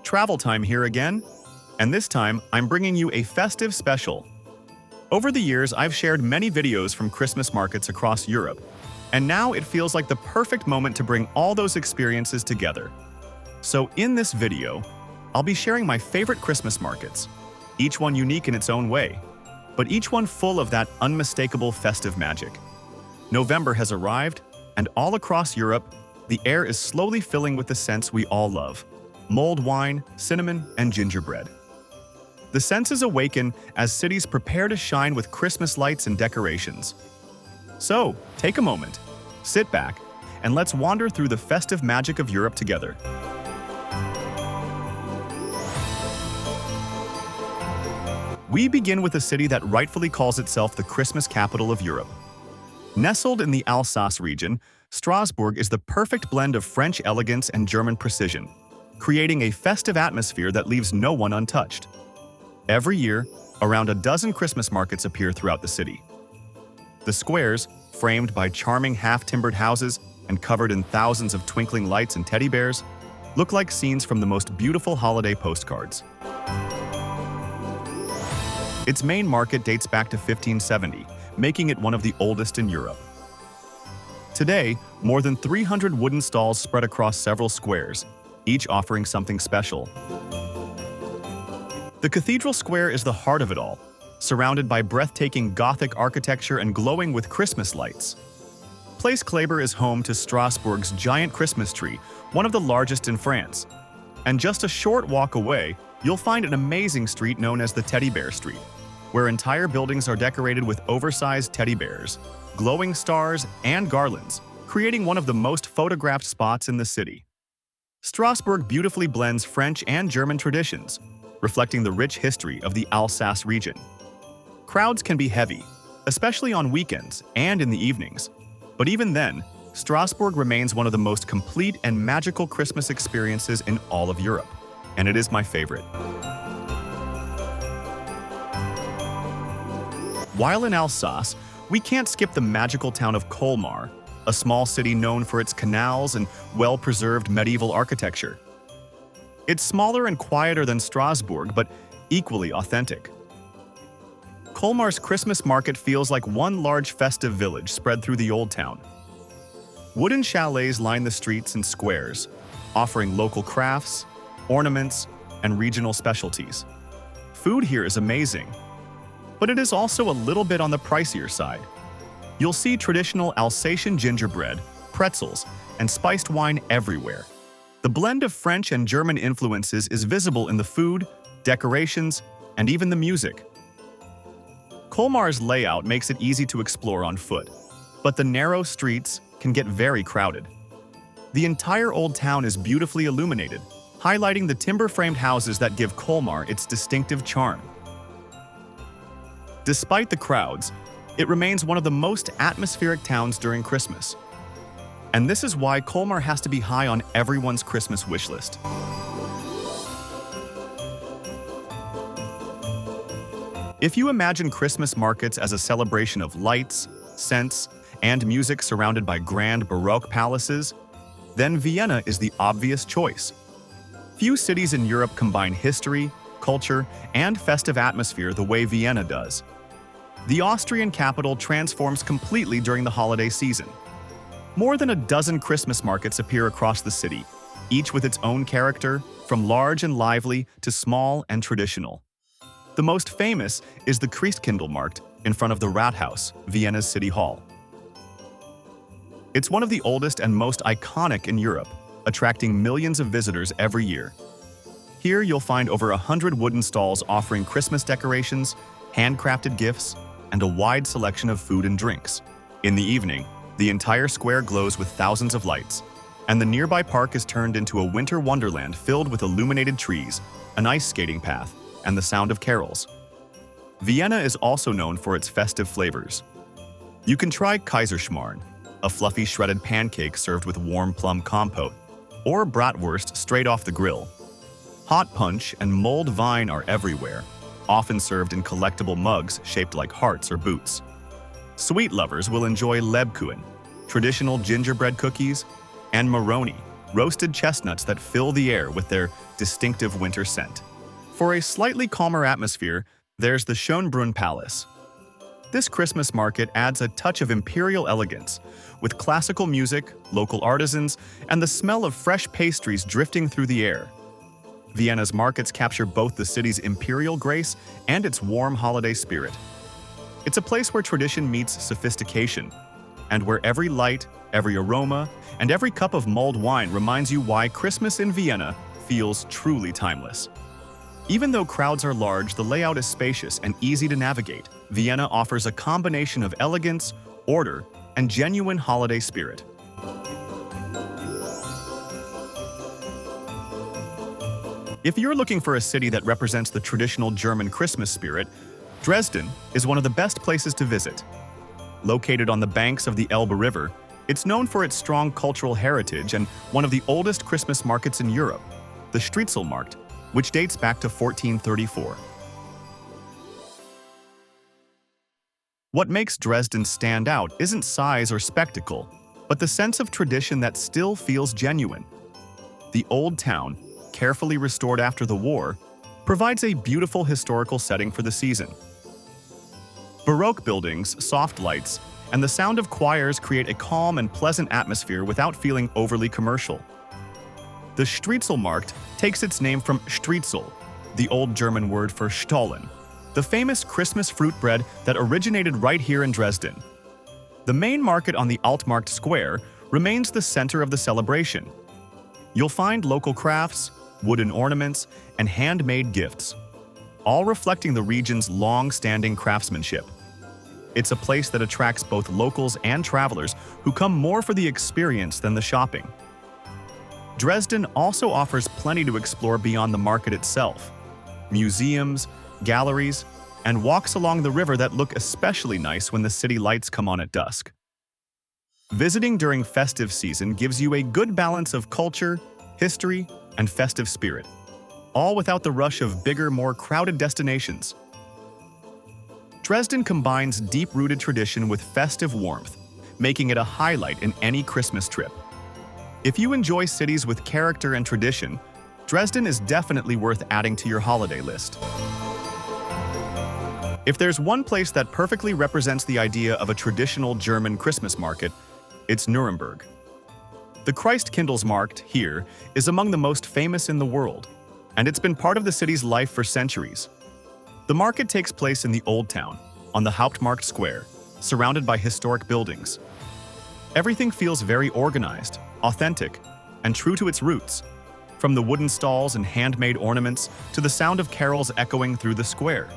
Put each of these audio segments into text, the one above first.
Travel time here again, and this time I'm bringing you a festive special. Over the years, I've shared many videos from Christmas markets across Europe, and now it feels like the perfect moment to bring all those experiences together. So in this video, I'll be sharing my favorite Christmas markets, each one unique in its own way, but each one full of that unmistakable festive magic. November has arrived, and all across Europe, the air is slowly filling with the scents we all love: mulled wine, cinnamon, and gingerbread. The senses awaken as cities prepare to shine with Christmas lights and decorations. So, take a moment, sit back, and let's wander through the festive magic of Europe together. We begin with a city that rightfully calls itself the Christmas capital of Europe. Nestled in the Alsace region, Strasbourg is the perfect blend of French elegance and German precision, creating a festive atmosphere that leaves no one untouched. Every year, around a dozen Christmas markets appear throughout the city. The squares, framed by charming half-timbered houses and covered in thousands of twinkling lights and teddy bears, look like scenes from the most beautiful holiday postcards. Its main market dates back to 1570, making it one of the oldest in Europe. Today, more than 300 wooden stalls spread across several squares, each offering something special. The Cathedral Square is the heart of it all, surrounded by breathtaking Gothic architecture and glowing with Christmas lights. Place Kléber is home to Strasbourg's giant Christmas tree, one of the largest in France. And just a short walk away, you'll find an amazing street known as the Teddy Bear Street, where entire buildings are decorated with oversized teddy bears, glowing stars, and garlands, creating one of the most photographed spots in the city. Strasbourg beautifully blends French and German traditions, reflecting the rich history of the Alsace region. Crowds can be heavy, especially on weekends and in the evenings, but even then, Strasbourg remains one of the most complete and magical Christmas experiences in all of Europe, and it is my favorite. While in Alsace, we can't skip the magical town of Colmar, a small city known for its canals and well-preserved medieval architecture. It's smaller and quieter than Strasbourg, but equally authentic. Colmar's Christmas market feels like one large festive village spread through the old town. Wooden chalets line the streets and squares, offering local crafts, ornaments, and regional specialties. Food here is amazing, but it is also a little bit on the pricier side. You'll see traditional Alsatian gingerbread, pretzels, and spiced wine everywhere. The blend of French and German influences is visible in the food, decorations, and even the music. Colmar's layout makes it easy to explore on foot, but the narrow streets can get very crowded. The entire old town is beautifully illuminated, highlighting the timber-framed houses that give Colmar its distinctive charm. Despite the crowds, it remains one of the most atmospheric towns during Christmas. And this is why Colmar has to be high on everyone's Christmas wish list. If you imagine Christmas markets as a celebration of lights, scents, and music surrounded by grand Baroque palaces, then Vienna is the obvious choice. Few cities in Europe combine history, culture, and festive atmosphere the way Vienna does. The Austrian capital transforms completely during the holiday season. More than a dozen Christmas markets appear across the city, each with its own character, from large and lively to small and traditional. The most famous is the Christkindlmarkt in front of the Rathaus, Vienna's city hall. It's one of the oldest and most iconic in Europe, attracting millions of visitors every year. Here you'll find over 100 wooden stalls offering Christmas decorations, handcrafted gifts, and a wide selection of food and drinks. In the evening, the entire square glows with thousands of lights, and the nearby park is turned into a winter wonderland filled with illuminated trees, an ice skating path, and the sound of carols. Vienna is also known for its festive flavors. You can try Kaiserschmarrn, a fluffy shredded pancake served with warm plum compote, or bratwurst straight off the grill. Hot punch and mulled wine are everywhere, often served in collectible mugs shaped like hearts or boots. Sweet lovers will enjoy Lebkuchen, traditional gingerbread cookies, and Maroni, roasted chestnuts that fill the air with their distinctive winter scent. For a slightly calmer atmosphere, there's the Schönbrunn Palace. This Christmas market adds a touch of imperial elegance, with classical music, local artisans, and the smell of fresh pastries drifting through the air. Vienna's markets capture both the city's imperial grace and its warm holiday spirit. It's a place where tradition meets sophistication, and where every light, every aroma, and every cup of mulled wine reminds you why Christmas in Vienna feels truly timeless. Even though crowds are large, the layout is spacious and easy to navigate. Vienna offers a combination of elegance, order, and genuine holiday spirit. If you're looking for a city that represents the traditional German Christmas spirit, Dresden is one of the best places to visit. Located on the banks of the Elbe River, it's known for its strong cultural heritage and one of the oldest Christmas markets in Europe, the Striezelmarkt, which dates back to 1434. What makes Dresden stand out isn't size or spectacle, but the sense of tradition that still feels genuine. The old town, carefully restored after the war, provides a beautiful historical setting for the season. Baroque buildings, soft lights, and the sound of choirs create a calm and pleasant atmosphere without feeling overly commercial. The Striezelmarkt takes its name from Striezel, the old German word for Stollen, the famous Christmas fruit bread that originated right here in Dresden. The main market on the Altmarkt Square remains the center of the celebration. You'll find local crafts, wooden ornaments, and handmade gifts, all reflecting the region's long-standing craftsmanship. It's a place that attracts both locals and travelers who come more for the experience than the shopping. Dresden also offers plenty to explore beyond the market itself: museums, galleries, and walks along the river that look especially nice when the city lights come on at dusk. Visiting during festive season gives you a good balance of culture, history, and festive spirit, all without the rush of bigger, more crowded destinations. Dresden combines deep-rooted tradition with festive warmth, making it a highlight in any Christmas trip. If you enjoy cities with character and tradition, Dresden is definitely worth adding to your holiday list. If there's one place that perfectly represents the idea of a traditional German Christmas market, it's Nuremberg. The Christkindlesmarkt here is among the most famous in the world, and it's been part of the city's life for centuries. The market takes place in the Old Town, on the Hauptmarkt Square, surrounded by historic buildings. Everything feels very organized, authentic, and true to its roots, from the wooden stalls and handmade ornaments to the sound of carols echoing through the square.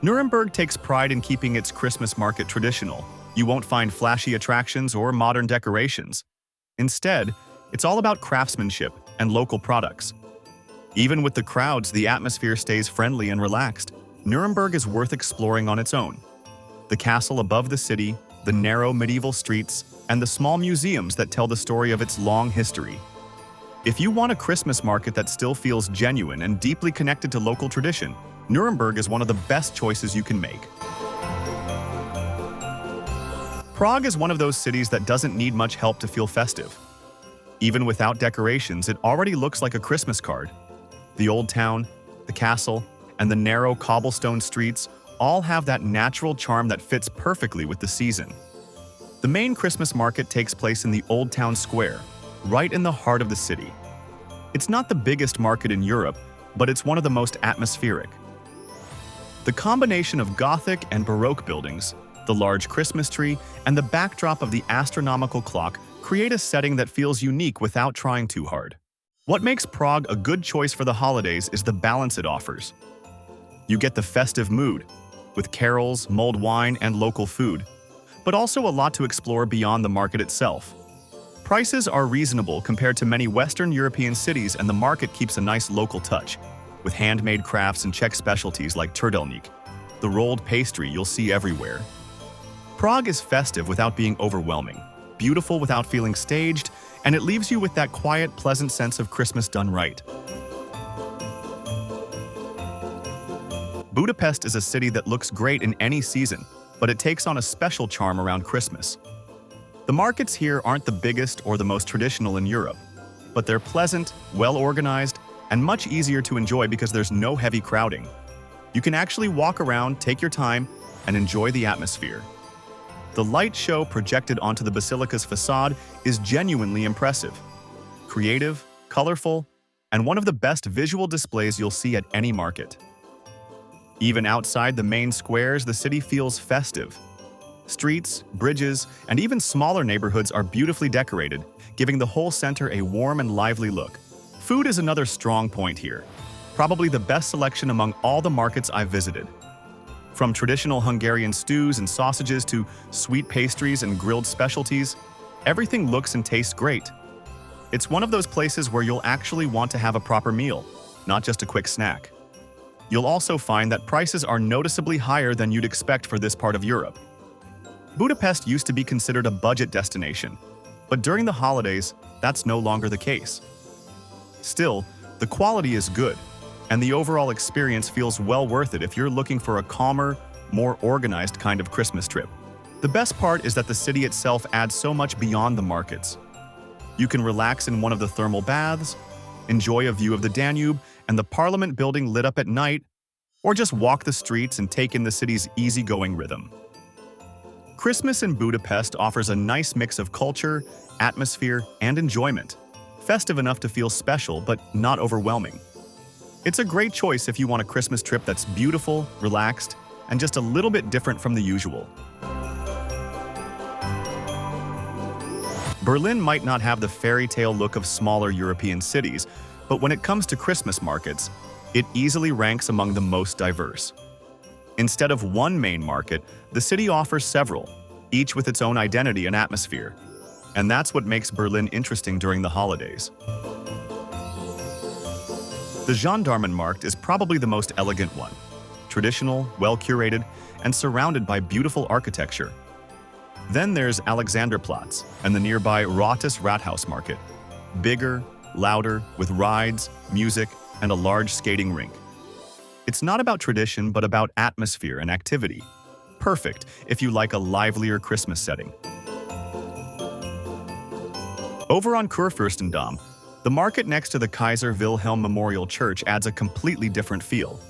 Nuremberg takes pride in keeping its Christmas market traditional. You won't find flashy attractions or modern decorations. Instead, it's all about craftsmanship and local products. Even with the crowds, the atmosphere stays friendly and relaxed. Nuremberg is worth exploring on its own. The castle above the city, the narrow medieval streets, and the small museums that tell the story of its long history. If you want a Christmas market that still feels genuine and deeply connected to local tradition, Nuremberg is one of the best choices you can make. Prague is one of those cities that doesn't need much help to feel festive. Even without decorations, it already looks like a Christmas card. The old town, the castle, and the narrow cobblestone streets all have that natural charm that fits perfectly with the season. The main Christmas market takes place in the Old Town Square, right in the heart of the city. It's not the biggest market in Europe, but it's one of the most atmospheric. The combination of Gothic and Baroque buildings, the large Christmas tree, and the backdrop of the astronomical clock create a setting that feels unique without trying too hard. What makes Prague a good choice for the holidays is the balance it offers. You get the festive mood, with carols, mulled wine, and local food, but also a lot to explore beyond the market itself. Prices are reasonable compared to many Western European cities, and the market keeps a nice local touch, with handmade crafts and Czech specialties like turdelník, the rolled pastry you'll see everywhere. Prague is festive without being overwhelming, beautiful without feeling staged, and it leaves you with that quiet, pleasant sense of Christmas done right. Budapest is a city that looks great in any season, but it takes on a special charm around Christmas. The markets here aren't the biggest or the most traditional in Europe, but they're pleasant, well-organized, and much easier to enjoy because there's no heavy crowding. You can actually walk around, take your time, and enjoy the atmosphere. The light show projected onto the basilica's facade is genuinely impressive. Creative, colorful, and one of the best visual displays you'll see at any market. Even outside the main squares, the city feels festive. Streets, bridges, and even smaller neighborhoods are beautifully decorated, giving the whole center a warm and lively look. Food is another strong point here, probably the best selection among all the markets I've visited. From traditional Hungarian stews and sausages to sweet pastries and grilled specialties, everything looks and tastes great. It's one of those places where you'll actually want to have a proper meal, not just a quick snack. You'll also find that prices are noticeably higher than you'd expect for this part of Europe. Budapest used to be considered a budget destination, but during the holidays, that's no longer the case. Still, the quality is good, and the overall experience feels well worth it if you're looking for a calmer, more organized kind of Christmas trip. The best part is that the city itself adds so much beyond the markets. You can relax in one of the thermal baths, enjoy a view of the Danube and the Parliament building lit up at night, or just walk the streets and take in the city's easygoing rhythm. Christmas in Budapest offers a nice mix of culture, atmosphere, and enjoyment. Festive enough to feel special, but not overwhelming. It's a great choice if you want a Christmas trip that's beautiful, relaxed, and just a little bit different from the usual. Berlin might not have the fairy tale look of smaller European cities, but when it comes to Christmas markets, it easily ranks among the most diverse. Instead of one main market, the city offers several, each with its own identity and atmosphere. And that's what makes Berlin interesting during the holidays. The Gendarmenmarkt is probably the most elegant one. Traditional, well-curated, and surrounded by beautiful architecture. Then there's Alexanderplatz and the nearby Rotes Rathaus Market. Bigger, louder, with rides, music, and a large skating rink. It's not about tradition, but about atmosphere and activity. Perfect if you like a livelier Christmas setting. Over on Kurfürstendamm, the market next to the Kaiser Wilhelm Memorial Church adds a completely different feel.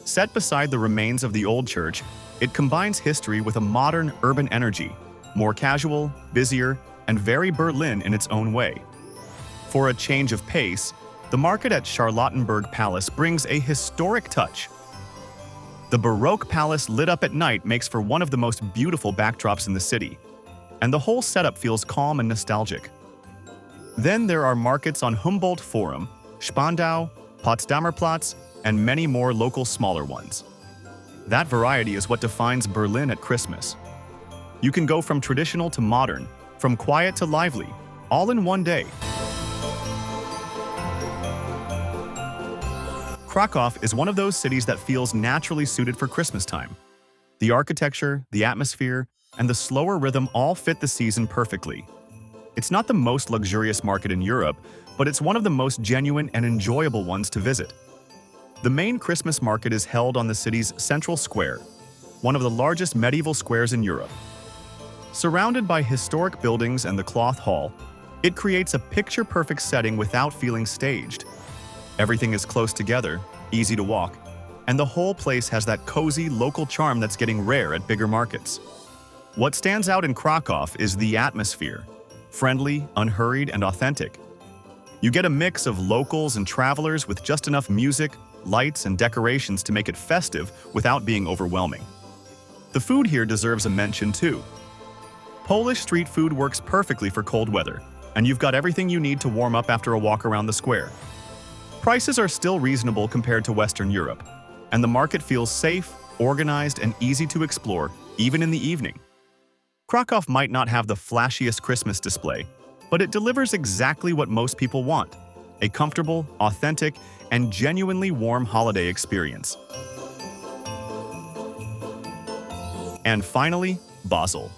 Set beside the remains of the old church, it combines history with a modern urban energy, more casual, busier, and very Berlin in its own way. For a change of pace, the market at Charlottenburg Palace brings a historic touch. The Baroque palace lit up at night makes for one of the most beautiful backdrops in the city, and the whole setup feels calm and nostalgic. Then there are markets on Humboldt Forum, Spandau, Potsdamer Platz, and many more local smaller ones. That variety is what defines Berlin at Christmas. You can go from traditional to modern, from quiet to lively, all in one day. Krakow is one of those cities that feels naturally suited for Christmas time. The architecture, the atmosphere, and the slower rhythm all fit the season perfectly. It's not the most luxurious market in Europe, but it's one of the most genuine and enjoyable ones to visit. The main Christmas market is held on the city's central square, one of the largest medieval squares in Europe. Surrounded by historic buildings and the Cloth Hall, it creates a picture-perfect setting without feeling staged. Everything is close together, easy to walk, and the whole place has that cozy local charm that's getting rare at bigger markets. What stands out in Krakow is the atmosphere. Friendly, unhurried, and authentic. You get a mix of locals and travelers with just enough music, lights, and decorations to make it festive without being overwhelming. The food here deserves a mention too. Polish street food works perfectly for cold weather, and you've got everything you need to warm up after a walk around the square. Prices are still reasonable compared to Western Europe, and the market feels safe, organized, and easy to explore, even in the evening. Krakow might not have the flashiest Christmas display, but it delivers exactly what most people want: a comfortable, authentic, and genuinely warm holiday experience. And finally, Basel.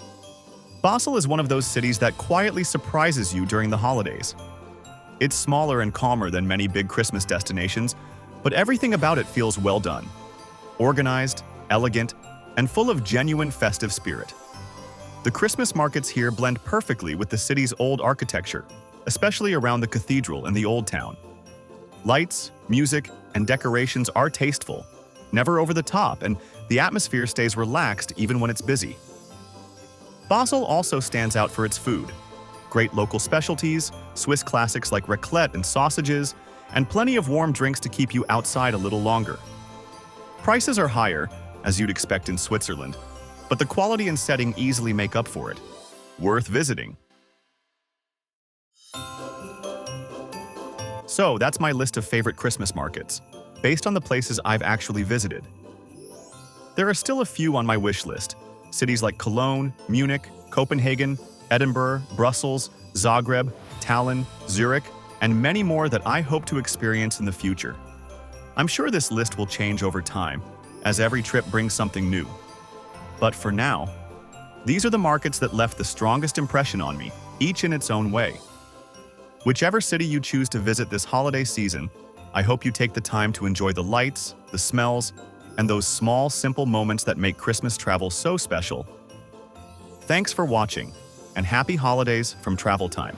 Basel is one of those cities that quietly surprises you during the holidays. It's smaller and calmer than many big Christmas destinations, but everything about it feels well done. Organized, elegant, and full of genuine festive spirit. The Christmas markets here blend perfectly with the city's old architecture, especially around the cathedral and the Old Town. Lights, music, and decorations are tasteful, never over the top, and the atmosphere stays relaxed even when it's busy. Basel also stands out for its food. Great local specialties, Swiss classics like raclette and sausages, and plenty of warm drinks to keep you outside a little longer. Prices are higher, as you'd expect in Switzerland, but the quality and setting easily make up for it. Worth visiting. So that's my list of favorite Christmas markets, based on the places I've actually visited. There are still a few on my wish list, cities like Cologne, Munich, Copenhagen, Edinburgh, Brussels, Zagreb, Tallinn, Zurich, and many more that I hope to experience in the future. I'm sure this list will change over time, as every trip brings something new. But for now, these are the markets that left the strongest impression on me, each in its own way. Whichever city you choose to visit this holiday season, I hope you take the time to enjoy the lights, the smells, and those small, simple moments that make Christmas travel so special. Thanks for watching, and happy holidays from Travel Time.